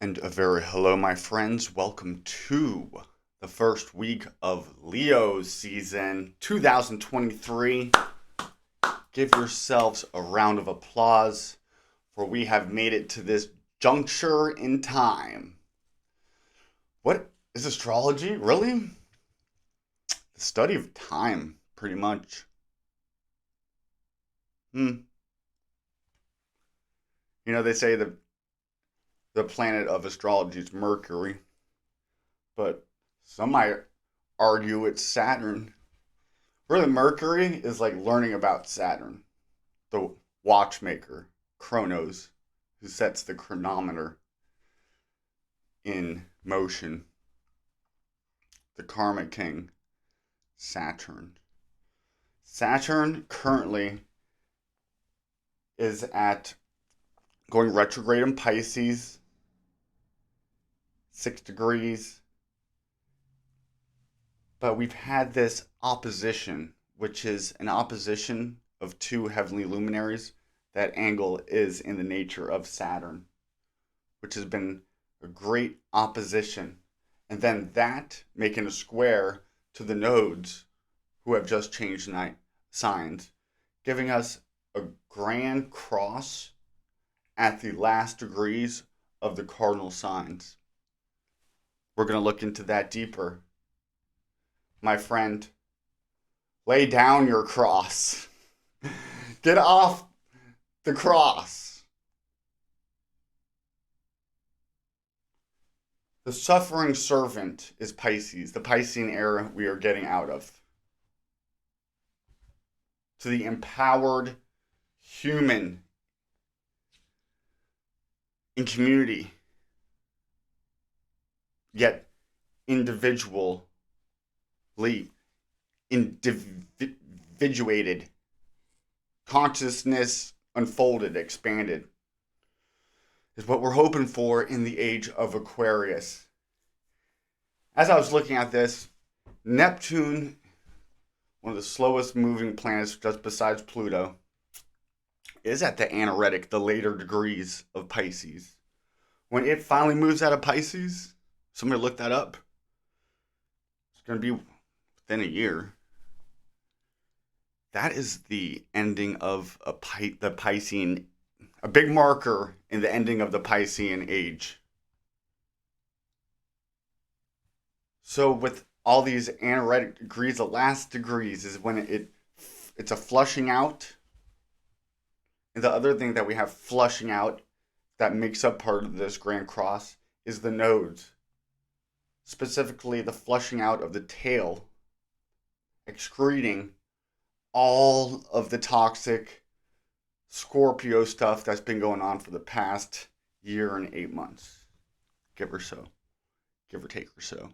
And a very hello, my friends. Welcome to the first week of Leo's season 2023. Give yourselves a round of applause, for we have made it to this juncture in time. What is astrology? Really? The study of time, pretty much. They say the planet of astrology is Mercury, but some might argue it's Saturn. Really, Mercury is like learning about Saturn, the watchmaker, Chronos, who sets the chronometer in motion. The karma king, Saturn. Saturn currently is at going retrograde in Pisces, 6 degrees. But we've had this opposition, which is an opposition of two heavenly luminaries. That angle is in the nature of Saturn, which has been a great opposition. And then that making a square to the nodes who have just changed signs, giving us a grand cross at the last degrees of the cardinal signs. We're going to look into that deeper. My friend, lay down your cross. Get off the cross. The suffering servant is Pisces, the Piscean era we are getting out of. To the empowered human in community, yet individually individuated, consciousness unfolded, expanded, is what we're hoping for in the age of Aquarius. As I was looking at this, Neptune, one of the slowest moving planets just besides Pluto, is at the anaretic, the later degrees of Pisces. When it finally moves out of Pisces, somebody look that up. It's going to be within a year. That is the ending of the Piscean, a big marker in the ending of the Piscean age. So with all these anaretic degrees, the last degrees is when it's a flushing out. And the other thing that we have flushing out that makes up part of this Grand Cross is the nodes. Specifically, the flushing out of the tail, excreting all of the toxic Scorpio stuff that's been going on for the past year and 8 months. Give or take or so.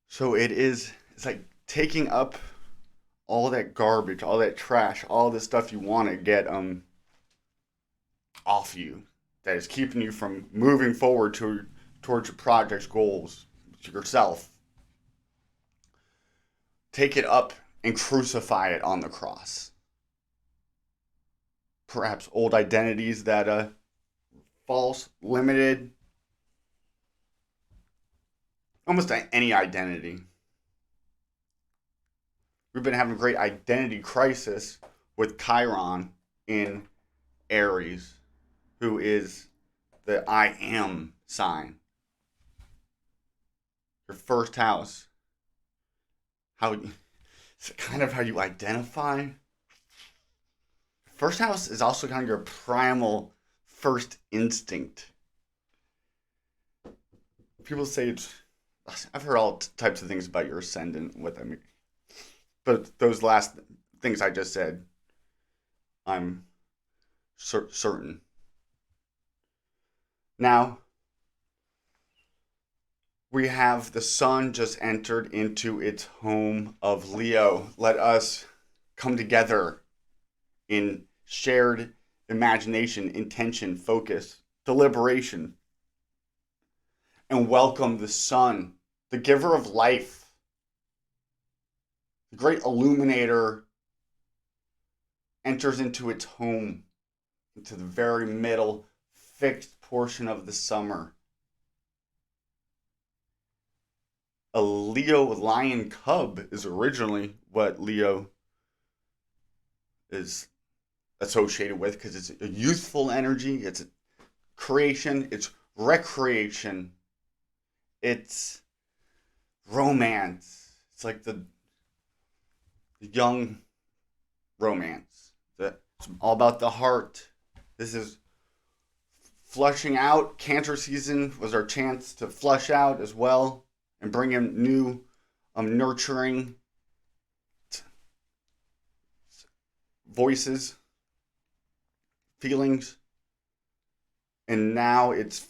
So it's like taking up all that garbage, all that trash, all the stuff you want to get off you that is keeping you from moving forward towards your project's goals, yourself. Take it up and crucify it on the cross. Perhaps old identities that false, limited, almost any identity. We've been having a great identity crisis with Chiron in Aries, who is the I am sign. Your first house. It's kind of how you identify. First house is also kind of your primal first instinct. People say I've heard all types of things about your ascendant, what that means. But those last things I just said, I'm certain. Now, we have the sun just entered into its home of Leo. Let us come together in shared imagination, intention, focus, deliberation, and welcome the sun, the giver of life. The great illuminator enters into its home, into the very middle, fixed portion of the summer. A Leo lion cub is originally what Leo is associated with because it's a youthful energy, it's a creation, it's recreation, it's romance. It's like the young romance. It's all about the heart. This is flushing out. Cancer season was our chance to flush out as well and bring in new, nurturing voices, feelings. And now it's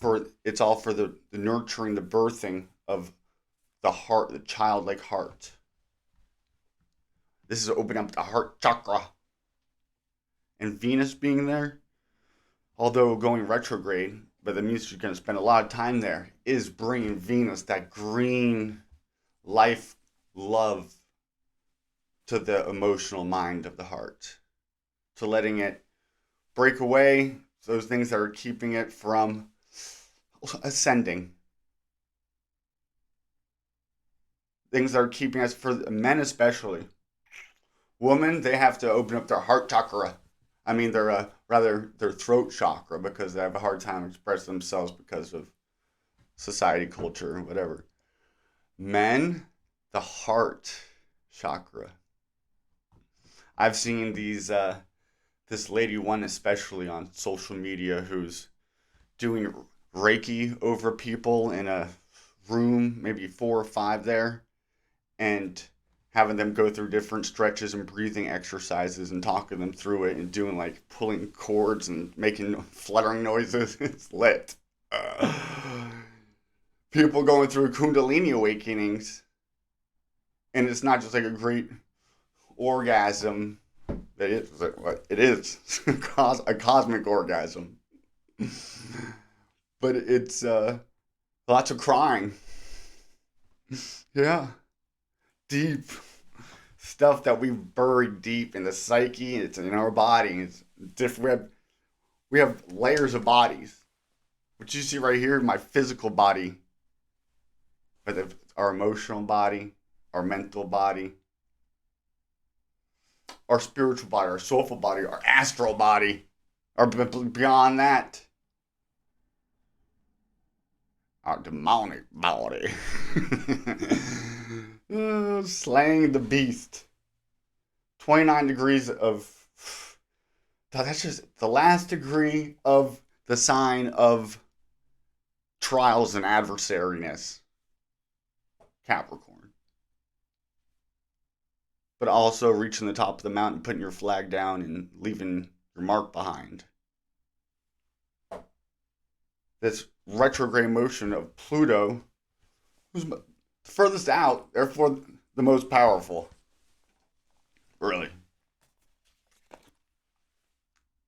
all for the nurturing, the birthing of the heart, the childlike heart. This is opening up the heart chakra. And Venus being there, although going retrograde, but that means you're going to spend a lot of time there, is bringing Venus, that green life, love, to the emotional mind of the heart. To letting it break away, those things that are keeping it from ascending. Things that are keeping us, for men especially. Women, they have to open up their heart chakra. I mean, their throat chakra, because they have a hard time expressing themselves because of society, culture, whatever. Men, the heart chakra. I've seen this lady, one especially on social media, who's doing Reiki over people in a room, maybe 4 or 5 there, and having them go through different stretches and breathing exercises and talking them through it and doing like pulling cords and making fluttering noises. It's lit. People going through Kundalini awakenings, and it's not just like a great orgasm. It is a cosmic orgasm, but it's lots of crying. Yeah. Deep stuff that we've buried deep in the psyche. It's in our body. It's different. We have layers of bodies. What you see right here, my physical body, but our emotional body, our mental body, our spiritual body, our soulful body, our astral body, or beyond that, our demonic body. Slaying the beast. 29 degrees of... That's just the last degree of the sign of trials and adversariness. Capricorn. But also reaching the top of the mountain, putting your flag down, and leaving your mark behind. This retrograde motion of Pluto, who's the furthest out, therefore the most powerful. Really.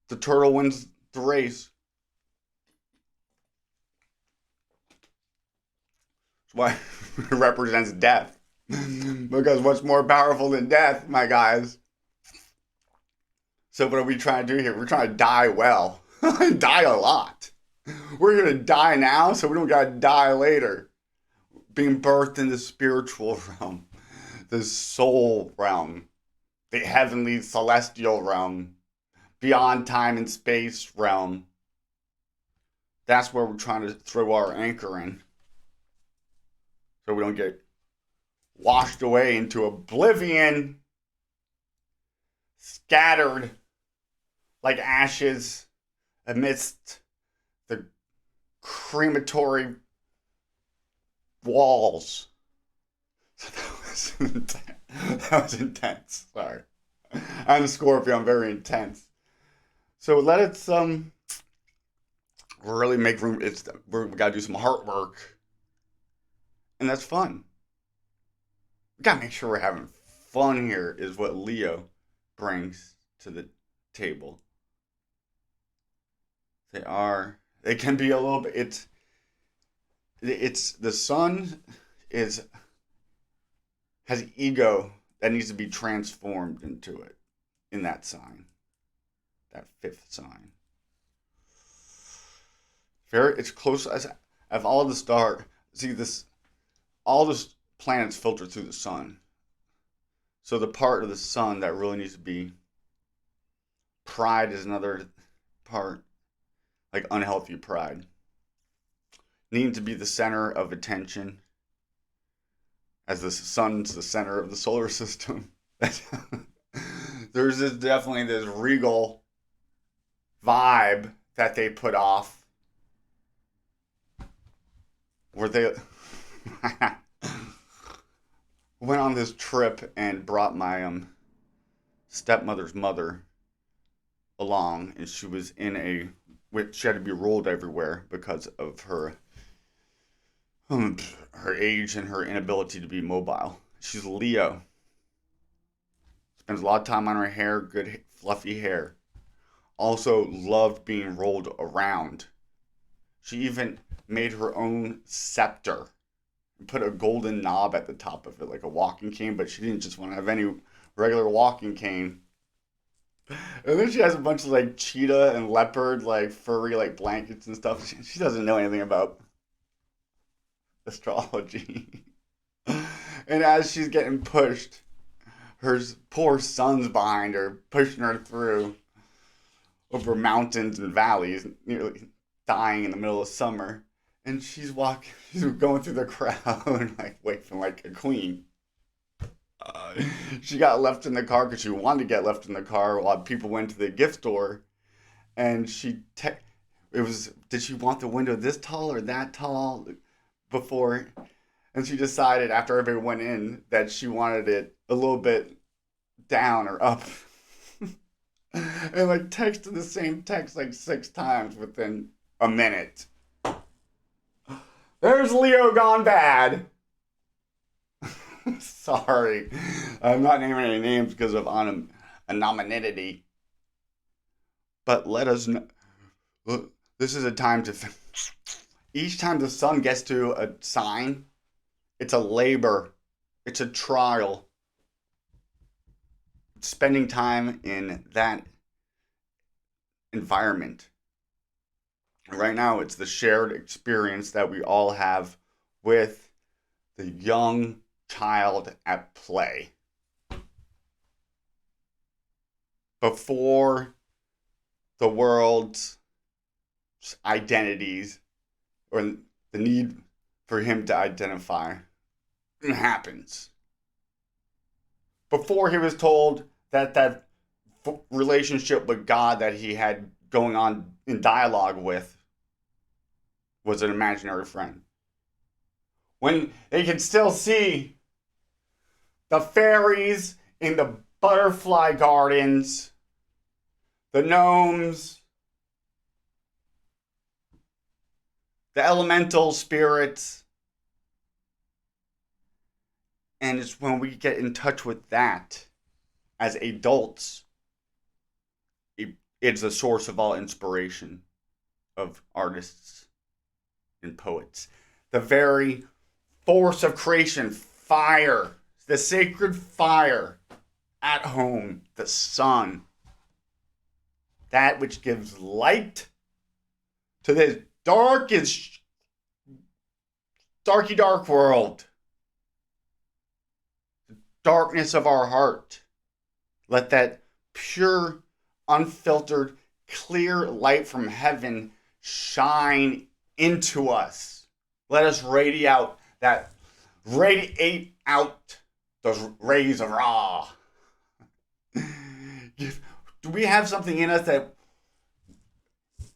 The turtle wins the race. That's why it represents death. Because what's more powerful than death, my guys? So what are we trying to do here? We're trying to die well. Die a lot. We're going to die now, so we don't got to die later. Being birthed in the spiritual realm, the soul realm, the heavenly celestial realm, beyond time and space realm. That's where we're trying to throw our anchor in, so we don't get washed away into oblivion, scattered like ashes amidst the crematory walls. So that was intense. Sorry. I'm a Scorpio. I'm very intense. So let it really make room. We gotta do some heart work, and that's fun. We gotta make sure we're having fun here. Is what Leo brings to the table. They are. They can be a little bit. It's the sun has ego that needs to be transformed into it in that sign, that 5th sign. Very, it's close as of all the star. See this, all the planets filter through the sun. So the part of the sun that really needs to be pride is another part, like unhealthy pride, needing to be the center of attention, as the sun's the center of the solar system. There's definitely this regal vibe that they put off where they went on this trip and brought my stepmother's mother along, and she was in a she had to be rolled everywhere because of her age and her inability to be mobile. She's Leo. Spends a lot of time on her hair, good fluffy hair. Also loved being rolled around. She even made her own scepter and put a golden knob at the top of it, like a walking cane, but she didn't just want to have any regular walking cane. And then she has a bunch of like cheetah and leopard, like furry, like blankets and stuff. She doesn't know anything about astrology. And as she's getting pushed, her poor son's behind her, pushing her through over mountains and valleys, nearly dying in the middle of summer. And she's going through the crowd, like waving like a queen. She got left in the car because she wanted to get left in the car while people went to the gift store. And did she want the window this tall or that tall before? And she decided after everybody went in that she wanted it a little bit down or up. And like texted the same text like 6 times within a minute. There's Leo gone bad. Sorry. I'm not naming any names because of anonymity. But let us know. Look, this is a time to. Each time the sun gets to a sign, it's a labor, it's a trial. Spending time in that environment. Right now, it's the shared experience that we all have with the young child at play. Before the world's identities or the need for him to identify happens. Before he was told that relationship with God that he had going on in dialogue with was an imaginary friend. When they could still see the fairies in the butterfly gardens, the gnomes, the elemental spirits. And it's when we get in touch with that as adults, it's a source of all inspiration of artists and poets. The very force of creation, fire, the sacred fire at home, the sun, that which gives light to this darkest, dark world. The darkness of our heart. Let that pure, unfiltered, clear light from heaven shine into us. Let us radiate out those rays of Ra. Do we have something in us that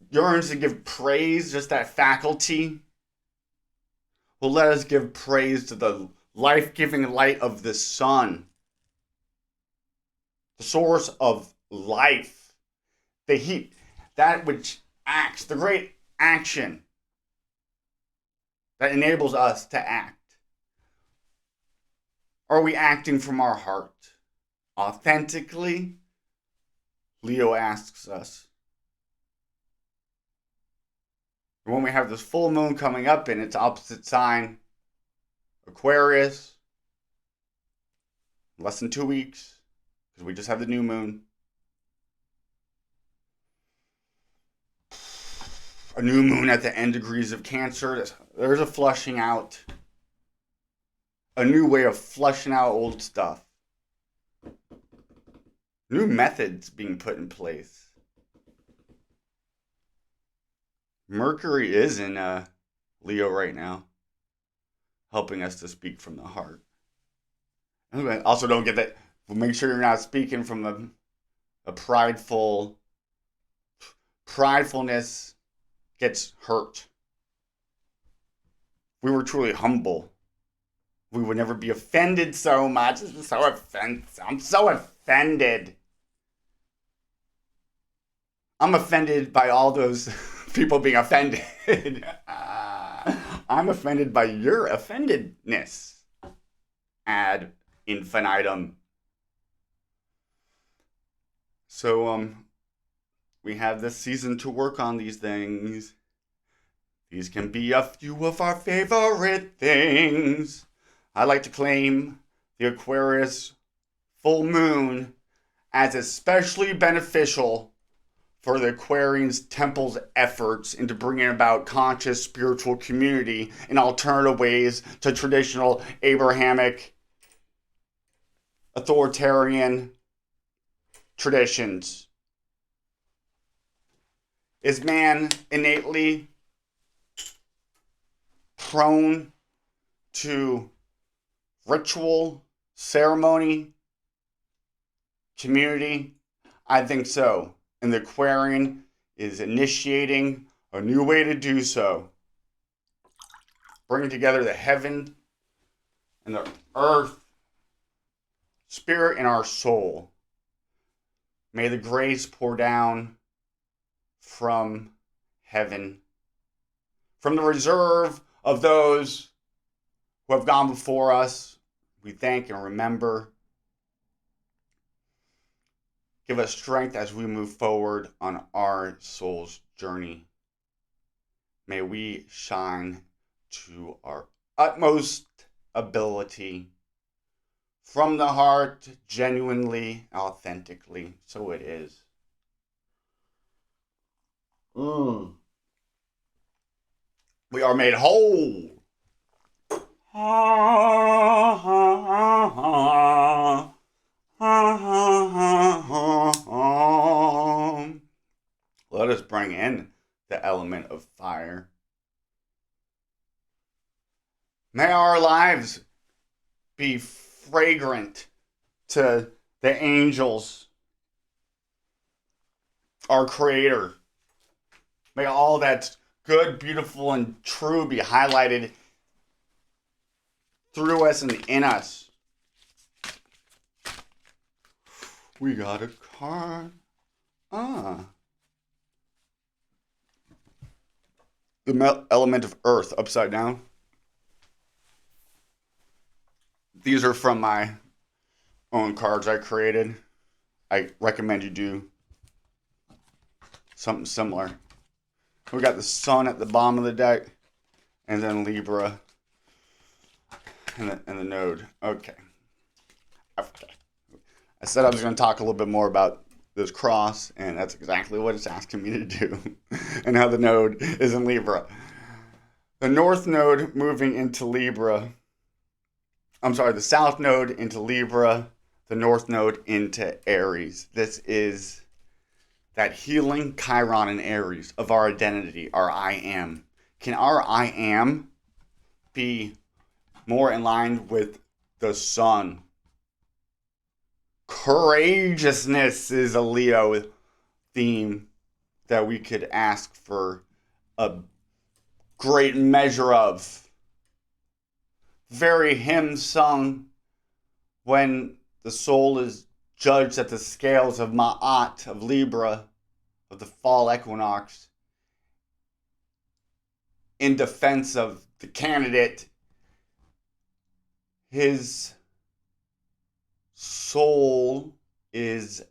yearns to give praise, just that faculty? Well, let us give praise to the life-giving light of the sun, the source of life, the heat, that which acts, the great action that enables us to act. Are we acting from our heart? Authentically? Leo asks us. When we have this full moon coming up in its opposite sign, Aquarius, less than 2 weeks, because we just had the new moon. a new moon at the end degrees of Cancer. There's a flushing out, a new way of flushing out old stuff. New methods being put in place. Mercury is in Leo right now, helping us to speak from the heart. Also, don't get that. Make sure you're not speaking from a pridefulness gets hurt. We were truly humble. We would never be offended so much. I'm so offended. I'm offended by all those people being offended. I'm offended by your offendedness. Ad infinitum. So, we have this season to work on these things. These can be a few of our favorite things. I like to claim the Aquarius full moon as especially beneficial for the Aquarian's temple's efforts into bringing about conscious spiritual community in alternative ways to traditional Abrahamic authoritarian traditions. Is man innately prone to ritual, ceremony, community? I think so. And the Aquarian is initiating a new way to do so. Bringing together the heaven and the earth, spirit and our soul. May the grace pour down from heaven, from the reserve of those who have gone before us. We thank and remember. Give us strength as we move forward on our soul's journey. May we shine to our utmost ability, from the heart, genuinely, authentically. So it is. We are made whole. Let us bring in the element of fire. May our lives be fragrant to the angels, our Creator. May all that's good, beautiful, and true be highlighted through us and in us. We got a card. The element of earth upside down. These are from my own cards I created. I recommend you do something similar. We got the sun at the bottom of the deck, and then Libra, and the node. Okay. I said I was going to talk a little bit more about this cross, and that's exactly what it's asking me to do, and how the node is in Libra. The north node moving into Libra. I'm sorry, the south node into Libra, the north node into Aries. This is that healing Chiron in Aries of our identity, our I am. Can our I am be more in line with the sun? Courageousness is a Leo theme that we could ask for a great measure of. Very hymn sung when the soul is judged at the scales of Ma'at, of Libra, of the fall equinox, in defense of the candidate. His soul is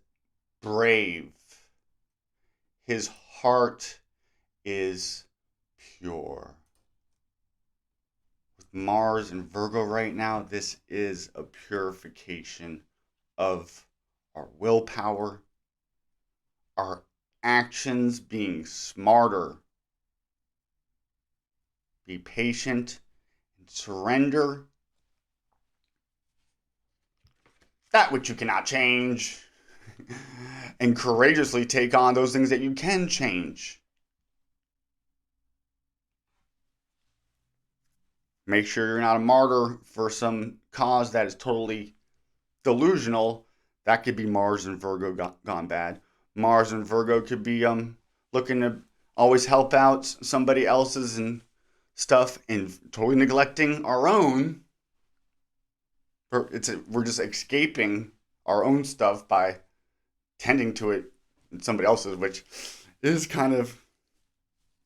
brave. His heart is pure. With Mars and Virgo right now, this is a purification of our willpower, our actions being smarter be patient, and surrender that which you cannot change, and courageously take on those things that you can change. Make sure you're not a martyr for some cause that is totally delusional. That could be Mars and Virgo gone bad. Mars and Virgo could be looking to always help out somebody else's and stuff and totally neglecting our own. We're just escaping our own stuff by tending to it in somebody else's, which is kind of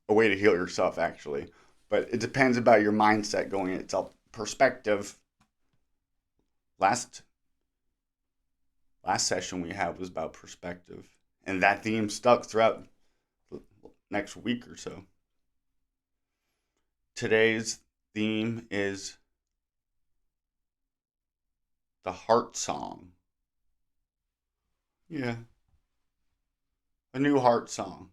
a way to heal yourself, actually. But it depends about your mindset going in itself. Perspective. Last session we had was about perspective, and that theme stuck throughout the next week or so. Today's theme is the heart song. Yeah. A new heart song.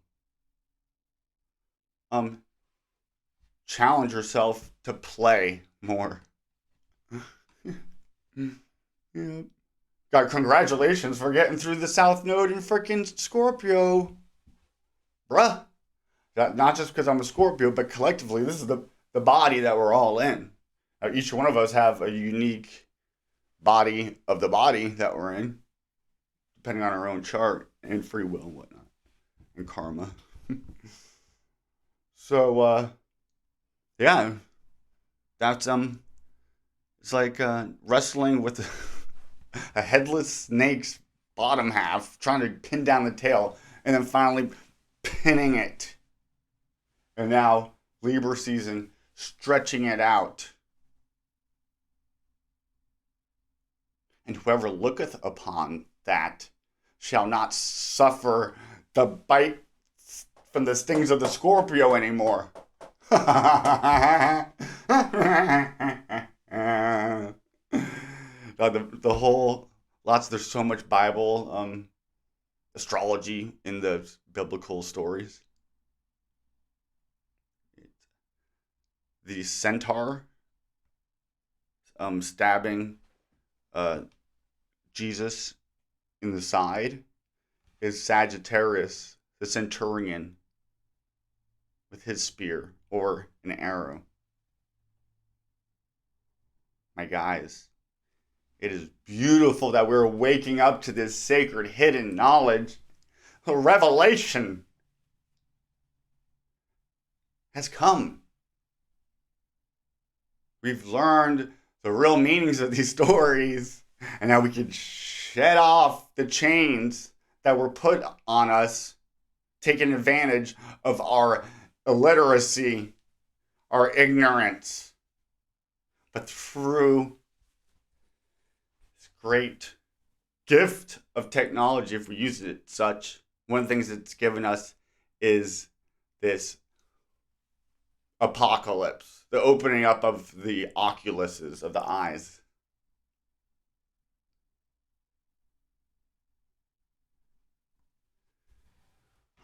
Challenge yourself to play more. Yeah. God, congratulations for getting through the South Node in frickin' Scorpio. Bruh. Not just because I'm a Scorpio, but collectively, this is the body that we're all in. Each one of us have a unique body of the body that we're in, depending on our own chart and free will and whatnot, and karma. So, yeah, that's, it's like wrestling with a headless snake's bottom half, trying to pin down the tail, and then finally pinning it. And now, Libra season, stretching it out. And whoever looketh upon that shall not suffer the bite from the stings of the Scorpio anymore. The whole, there's so much Bible, astrology in the biblical stories. The centaur stabbing Jesus in the side is Sagittarius, the centurion, with his spear or an arrow. My guys, it is beautiful that we're waking up to this sacred hidden knowledge. A revelation has come. We've learned the real meanings of these stories, and now we can shed off the chains that were put on us, taking advantage of our illiteracy, our ignorance. But through this great gift of technology, if we use it such, one of the things it's given us is this apocalypse, the opening up of the oculuses, of the eyes.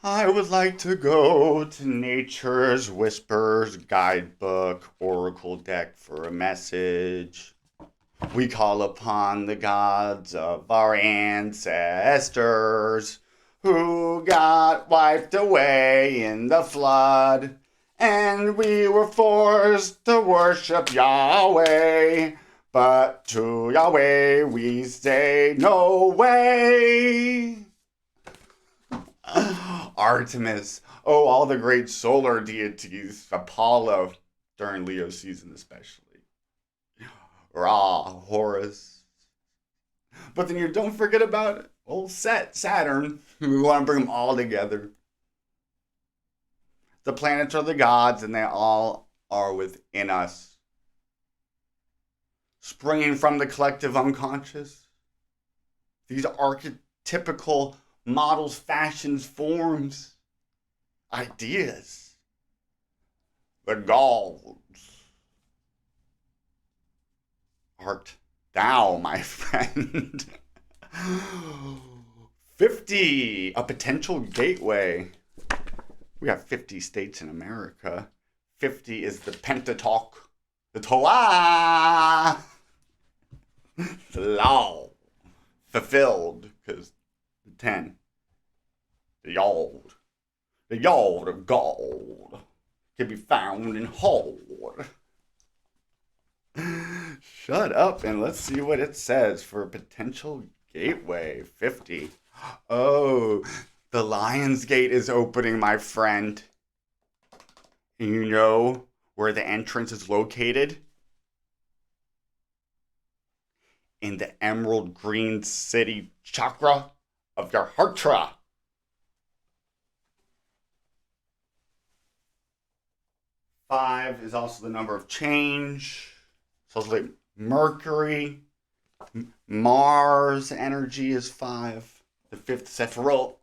I would like to go to Nature's Whispers guidebook oracle deck for a message. We call upon the gods of our ancestors who got wiped away in the flood, and we were forced to worship Yahweh. But to Yahweh we say no way. Artemis. Oh, all the great solar deities. Apollo, during Leo season especially. Ra, Horus. But then you don't forget about old Saturn. We want to bring them all together. The planets are the gods, and they all are within us. Springing from the collective unconscious. These archetypical models, fashions, forms, ideas. The gods. Art thou, my friend. 50, a potential gateway. We have 50 states in America. 50 is the Pentateuch, the Torah, the law, fulfilled, because 10, the yod of gold can be found in hold. Shut up and let's see what it says for a potential gateway. 50. Oh, the Lion's Gate is opening, my friend. And you know where the entrance is located? In the emerald green city chakra of your heart chakra. 5 is also the number of change. So it's like Mercury, Mars energy is 5. The 5th Sephiroth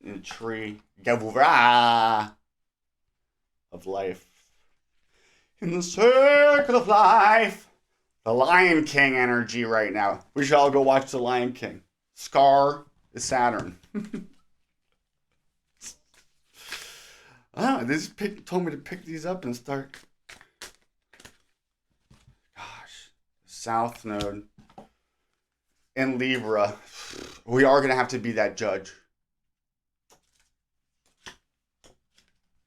in the tree, Gavura of life. In the circle of life, the Lion King energy right now. We should all go watch the Lion King. Scar is Saturn. They just told me to pick these up and start. Gosh, South Node in Libra. We are going to have to be that judge.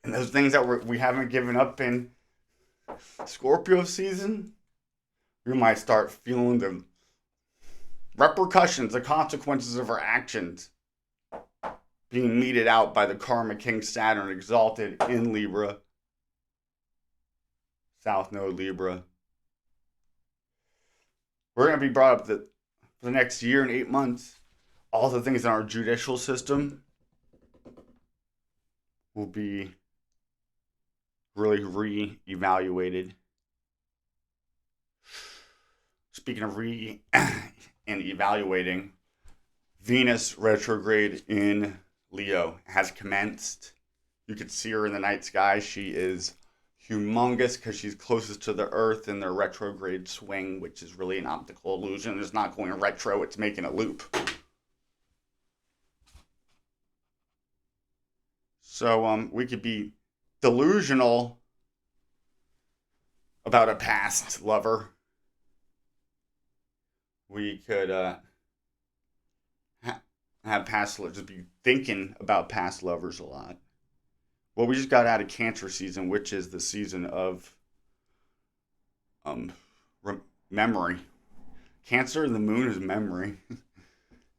And those things that we haven't given up in Scorpio season, we might start feeling the repercussions, the consequences of our actions being meted out by the Karma King Saturn exalted in Libra. South Node Libra. We're going to be brought up that for the next year and 8 months, all the things in our judicial system will be really re-evaluated. Speaking of re and evaluating, Venus retrograde in Leo has commenced. You could see her in the night sky. She is humongous because she's closest to the Earth in their retrograde swing, which is really an optical illusion. It's not going retro, it's making a loop. So we could be delusional about a past lover. We could have past lovers, just be thinking about past lovers a lot. Well, we just got out of Cancer season, which is the season of memory. Cancer, the moon is memory.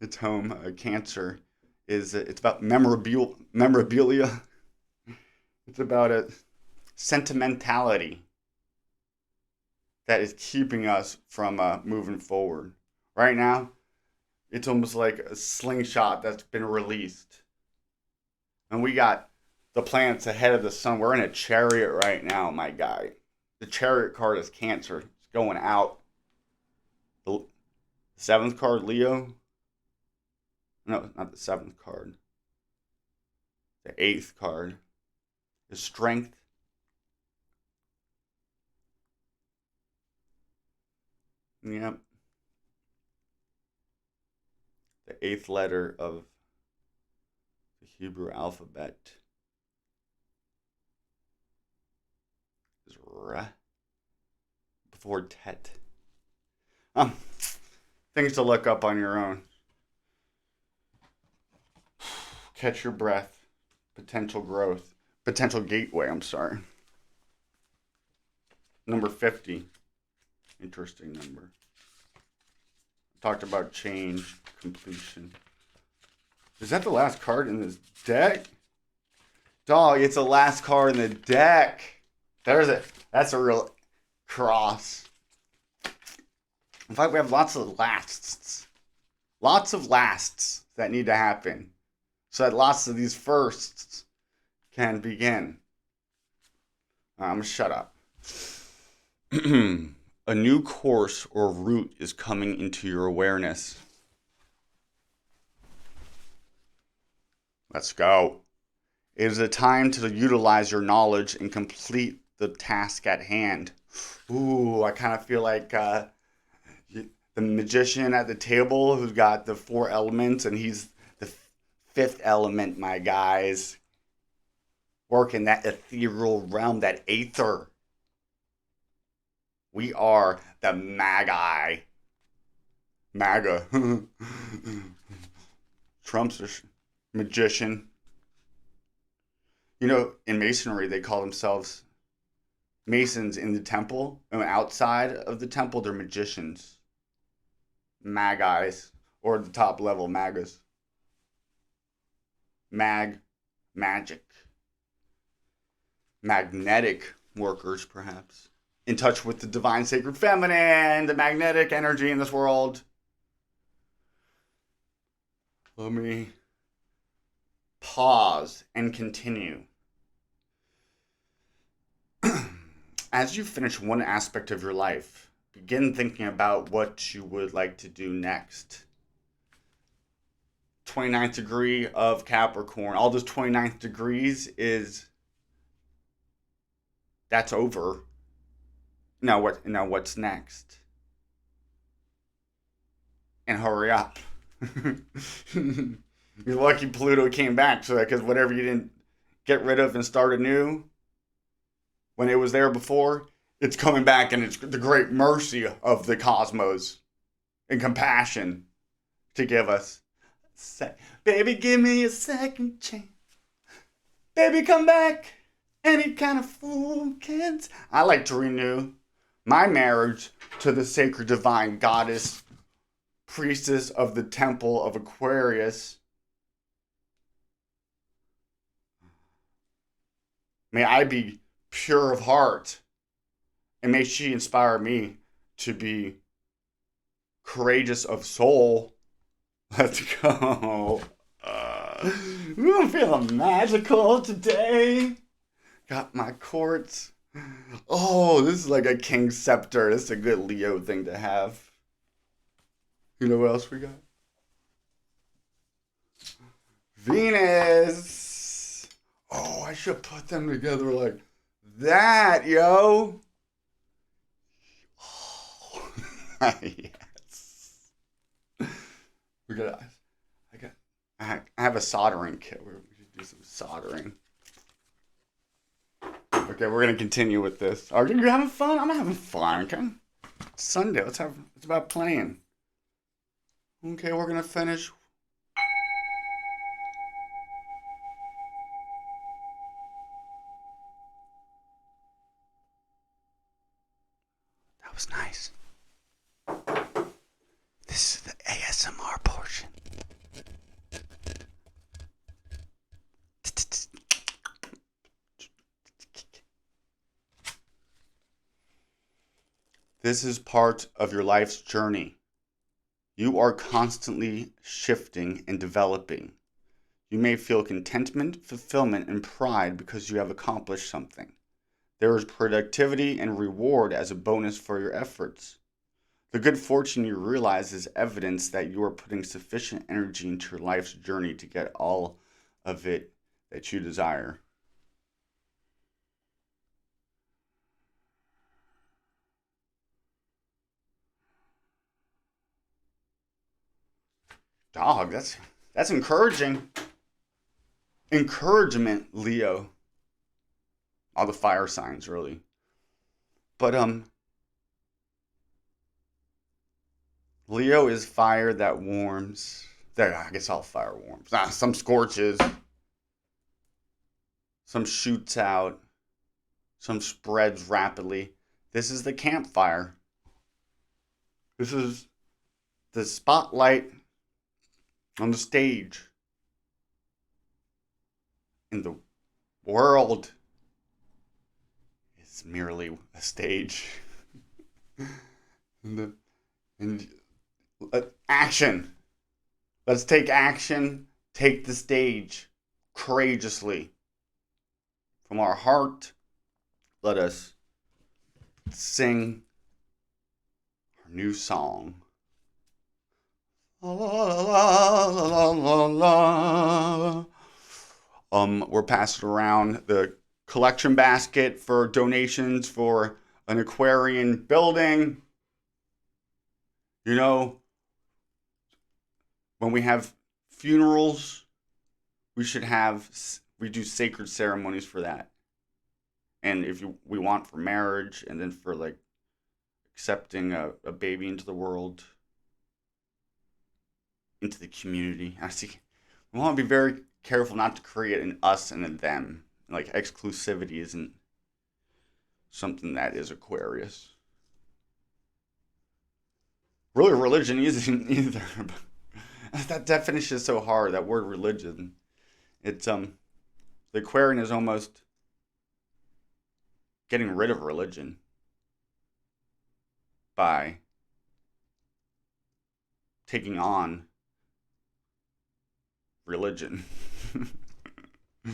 It's home. Cancer is it's about memorabilia. It's about a sentimentality that is keeping us from moving forward. Right now, it's almost like a slingshot that's been released. And we got the planets ahead of the sun. We're in a chariot right now, my guy. The chariot card is Cancer. It's going out. The 7th card, Leo. No, not the 7th card. The 8th card is Strength. Yep. The 8th letter of the Hebrew alphabet is Ra before Tet. Things to look up on your own. Catch your breath. Potential growth. Potential gateway, I'm sorry. Number 50. Interesting number. Talked about change, completion. Is that the last card in this deck? Dog, it's the last card in the deck. That's a real cross. In fact, we have lots of lasts. Lots of lasts that need to happen. So that lots of these firsts can begin. I'm gonna shut up. A new course or route is coming into your awareness. Let's go. It is a time to utilize your knowledge and complete the task at hand. Ooh, I kind of feel like the magician at the table who's got the 4 elements and he's the 5th element, my guys. work in that ethereal realm, that aether. We are the magi. MAGA. Trump's a magician. You know, in Masonry, they call themselves Masons in the temple. And outside of the temple, they're magicians. Magis. Or the top level, magas. Magic. Magnetic workers, perhaps. In touch with the divine sacred feminine, the magnetic energy in this world. Let me pause and continue. As you finish one aspect of your life, begin thinking about what you would like to do next. 29th degree of Capricorn. All those 29th degrees is that's over. Now what's next? And hurry up. You're lucky Pluto came back, so because whatever you didn't get rid of and start anew when it was there before, it's coming back, and it's the great mercy of the cosmos and compassion to give us. Baby, give me a second chance. Baby, come back. Any kind of fool can. I like to renew my marriage to the sacred divine goddess, priestess of the temple of Aquarius. May I be pure of heart, and may she inspire me to be courageous of soul. Let's go. I'm feeling magical today. Got my quartz. Oh, this is like a king's scepter. This is a good Leo thing to have. You know what else we got? Venus. Oh, I should put them together like that, yo. Oh, yes. I have a soldering kit. We should do some soldering. Okay, we're gonna continue with this. Are you having fun? I'm having fun. Okay, it's Sunday. It's about playing. Okay, we're gonna finish. That was nice. This is the ASMR portion. This is part of your life's journey. You are constantly shifting and developing. You may feel contentment, fulfillment, and pride because you have accomplished something. There is productivity and reward as a bonus for your efforts. The good fortune you realize is evidence that you are putting sufficient energy into your life's journey to get all of it that you desire. Dog, that's encouraging. Encouragement, Leo. All the fire signs, really. But Leo is fire that warms. I guess all fire warms. Some scorches, some shoots out, some spreads rapidly. This is the campfire. This is the spotlight on the stage. And the world is merely a stage. and action. Let's take action. Take the stage courageously. From our heart, let us sing our new song. La, la, la, la, la. We're passing around the collection basket for donations for an Aquarian building. You know, when we have funerals, we should have we do sacred ceremonies for that. And if we want for marriage, and then for like accepting a baby into the world, into the community. I see. We want to be very careful not to create an us and a them. Like exclusivity isn't something that is Aquarius. Really, religion isn't either. That definition is so hard. That word religion. It's the Aquarian is almost getting rid of religion by taking on religion. I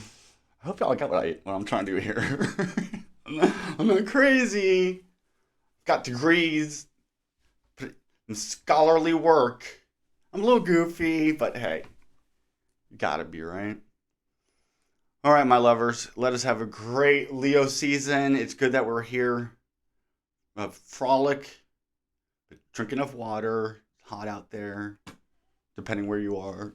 hope y'all got what I'm trying to do here. I'm not crazy. Got degrees, scholarly work. I'm a little goofy, but hey, you gotta be, right? All right, my lovers, let us have a great Leo season. It's good that we're here. Frolic, drink enough water. It's hot out there, depending where you are.